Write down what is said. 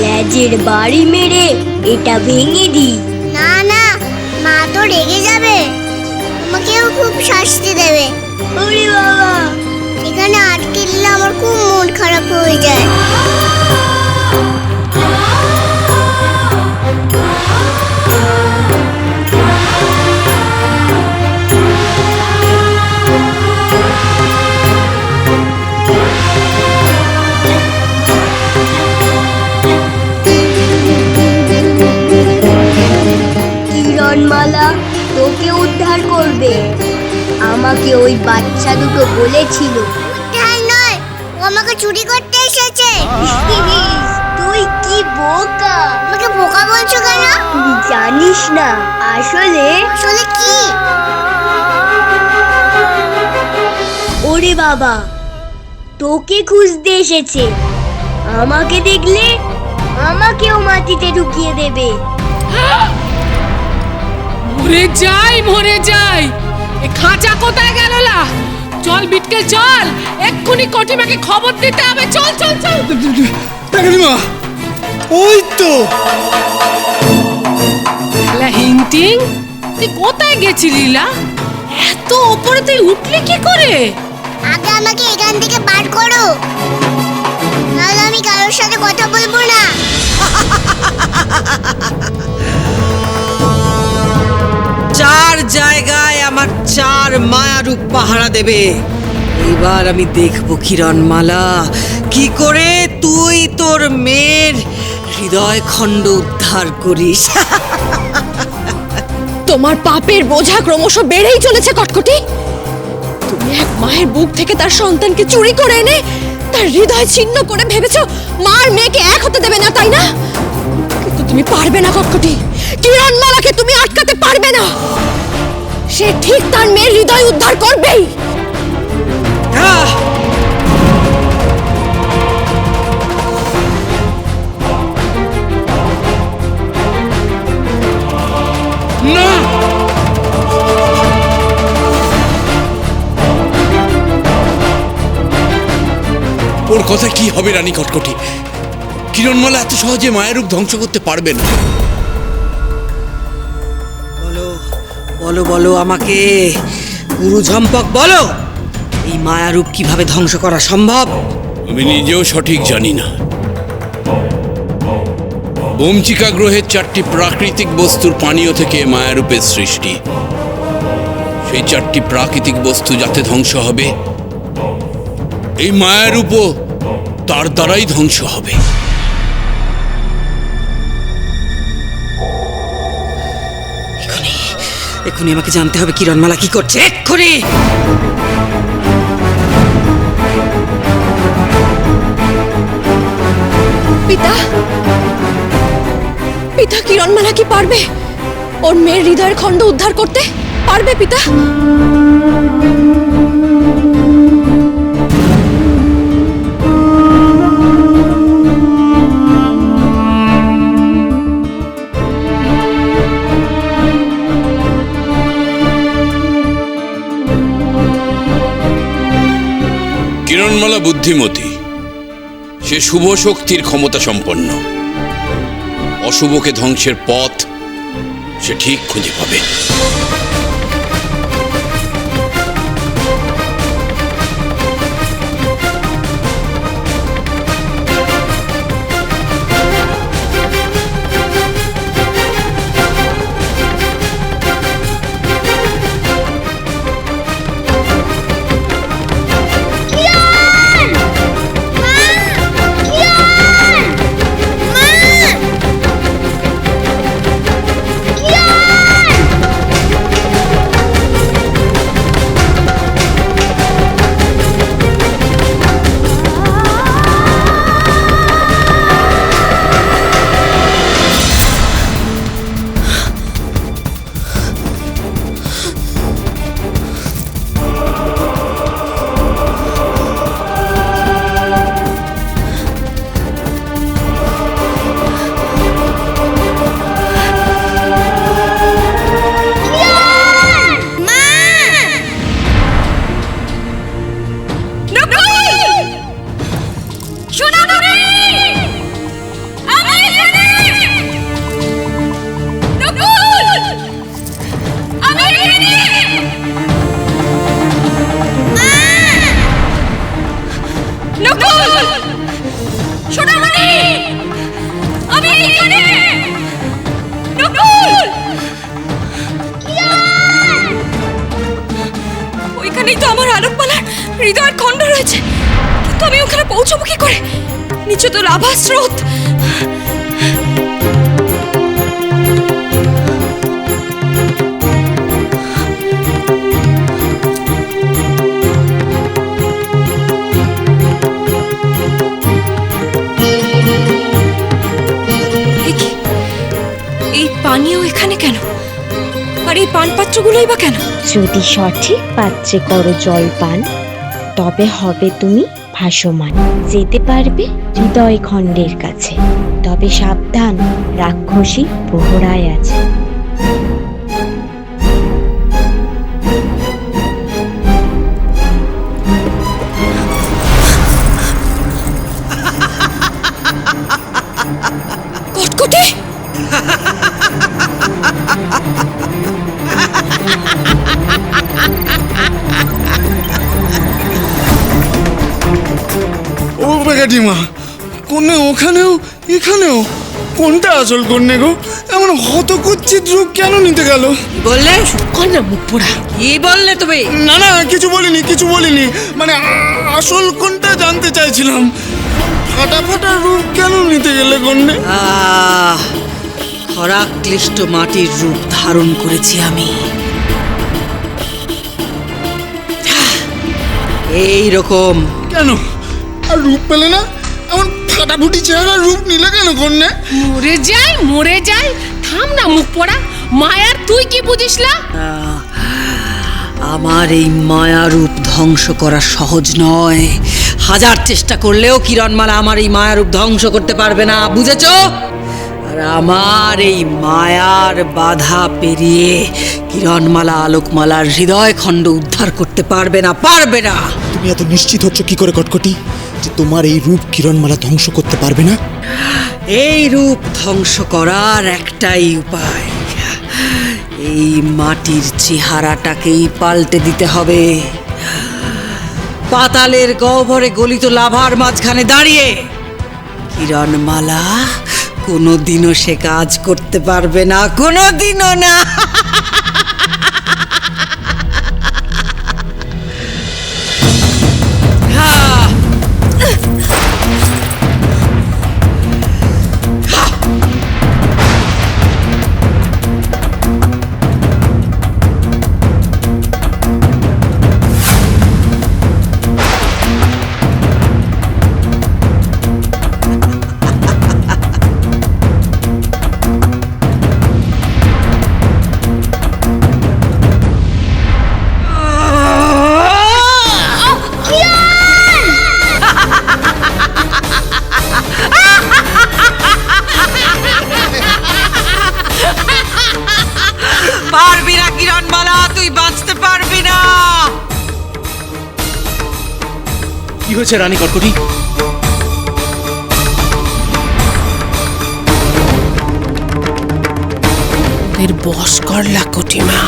লেজের বাড়ি মেরে এটা ভেঙে দিই। না না, মা তো রেগে যাবে, আমাকেও খুব শাস্তি দেবে। ওরে বাবা, এখানে আটকে দিলে আমার খুব মন খারাপ হয়ে যায়। কিরণমালা তোকে উদ্ধার করবে, আমাকে ওই বাচ্চা দুটো বলেছিল। উদ্ধার নয়, ও আমাকে চুরি করতে এসেছে। তুই কি বোকা! আমাকে বোকা বলছো কেন? তুই জানিস না আসলে আসলে কি? ওরে বাবা, তোকে খুঁজতে এসেছে। আমাকে দেখলে আমাকেও মাটিতে ঢুকিয়ে দেবে। মরে যাই, এ খাঁচা কোথায় গেল? চল বিটকেল চল, এক্ষুনি কটিমাকে খবর দিতে হবে। চল চল চল। টাকালিমা, ওই তো হিংটিং, তুই কোথায় গেছিলি? এত ওপরে তুই উঠলি কি করে? আগে আমাকে এখান থেকে বার করো, নাহলে আমি কারোর সাথে কথা বলবো না। চার জায়গায় আমার চার মায়ারূপ পাহারা দেবে। এবার আমি দেখব কিরণমালা কি করে তুই তোর মেয়ের হৃদয় খণ্ড উদ্ধার করিস। তোমার পাপের বোঝা ক্রমশ বেড়েই চলেছে কটকটি। তুমি এক মায়ের বুক থেকে তার সন্তানকে চুরি করে এনে তার হৃদয় ছিন্ন করে ভেবেছো মার মেয়েকে এক হতে দেবে না, তাই না? কিন্তু তুমি পারবে না কটকটি, কিরণমালাকে তুমি আটকাতে পারবে না। সে ঠিক তার মেয়ের হৃদয় উদ্ধার করবেই। না, ওর কথা কি হবে রানী কটকটি? কিরণমালা এত সহজে মায়ের রূপ ধ্বংস করতে পারবে না। বলো বলো বলো আমাকে, গুরু ঝম্পক বলো, এই মায়ারূপ কিভাবে ধ্বংস করা সম্ভব? আমি নিজেও সঠিক জানি না। বোমচিকা গ্রহের চারটি প্রাকৃতিক বস্তুর পানীয় থেকে মায়ারূপের সৃষ্টি। সেই চারটি প্রাকৃতিক বস্তু যাতে ধ্বংস হবে, এই মায়ারূপও তার দ্বারাই ধ্বংস হবে। এক্ষুনি আমাকে জানতে হবে কিরণমালা কি করছে, এক্ষুনি। পিতা, পিতা, কিরণমালা কি পারবে ওর মেয়ের হৃদয়ের খণ্ড উদ্ধার করতে? পারবে পিতা? কিরণমালা বুদ্ধিমতী, সে শুভ শক্তির ক্ষমতা সম্পন্ন। অশুভকে ধ্বংসের পথ সে ঠিক খুঁজে পাবে। শোনো, নকুল সোনামণি আমি এখানে নকুল ওইখানেই তো আমার আলোকমালার হৃদয়ের খণ্ড রয়েছে, কিন্তু আমি ওখানে পৌঁছবো কি করে? নিচে তো লাভা স্রোত। এই পানীয় এখানে কেন? আর এই পানপাত্রগুলোই বা কেন? যদি সঠিক পাত্রে করো জলপান, তবে হবে তুমি ভাসমান, যেতে পারবে হৃদয় খণ্ডের কাছে। তবে সাবধান, রাক্ষসী প্রহরায় আছে। কটকটি ও বেকাটিমা, কন্যা ওখানেও এখানেও, কোনটা আসল কন্যা গো? এমন হতকুচ্ছিত রূপ কেন নিতে গেল? বললে কর না মুখ পোড়া। কি বললে তুমি? না না, কিছু বলিনি, মানে আসল কোনটা জানতে চাইছিলাম। ফাটা ফাটা রূপ কেন নিতে গেলে কন্যা? খরা ক্লিষ্ট মাটির রূপ ধারণ করেছি আমি। এই রকম। কেন আর রূপ পেলে না? এমন ফাটাফুটি চেহারা রূপ নিলে কেন কন্যা? মরে যাই। থাম না মুখ পোড়া। মায়ার তুই কি বুঝিস না? আমার এই মায়া রূপ ধ্বংস করা সহজ নয়। হাজার চেষ্টা করলেও কিরণমালা আমার এই মায়া রূপ ধ্বংস করতে পারবে না, বুঝেছো? আর আমার এই মায়ার বাধা পেরিয়ে কিরণমালা আলোকমালার হৃদয় খণ্ড উদ্ধার করতে পারবে না। তুমি এত নিশ্চিত হচ্ছ কি করে কটকটি যে তোমার এই রূপ কিরণমালা ধ্বংস করতে পারবে না? এই রূপ ধ্বংস করার একটাই উপায়, এই মাটির চেহারাটাকেই পাল্টে দিতে হবে। পাতালের গহ্বরে গলিত লাভার মাঝখানে দাঁড়িয়ে কিরণমালা কোনোদিনও সে কাজ করতে পারবে না, কোনোদিনও না। পারবি না কিরণমালা, তুই বাঁচতে পারবি না। কি হয়েছে রানী কটকটি? এর বস কর লাকটিমা।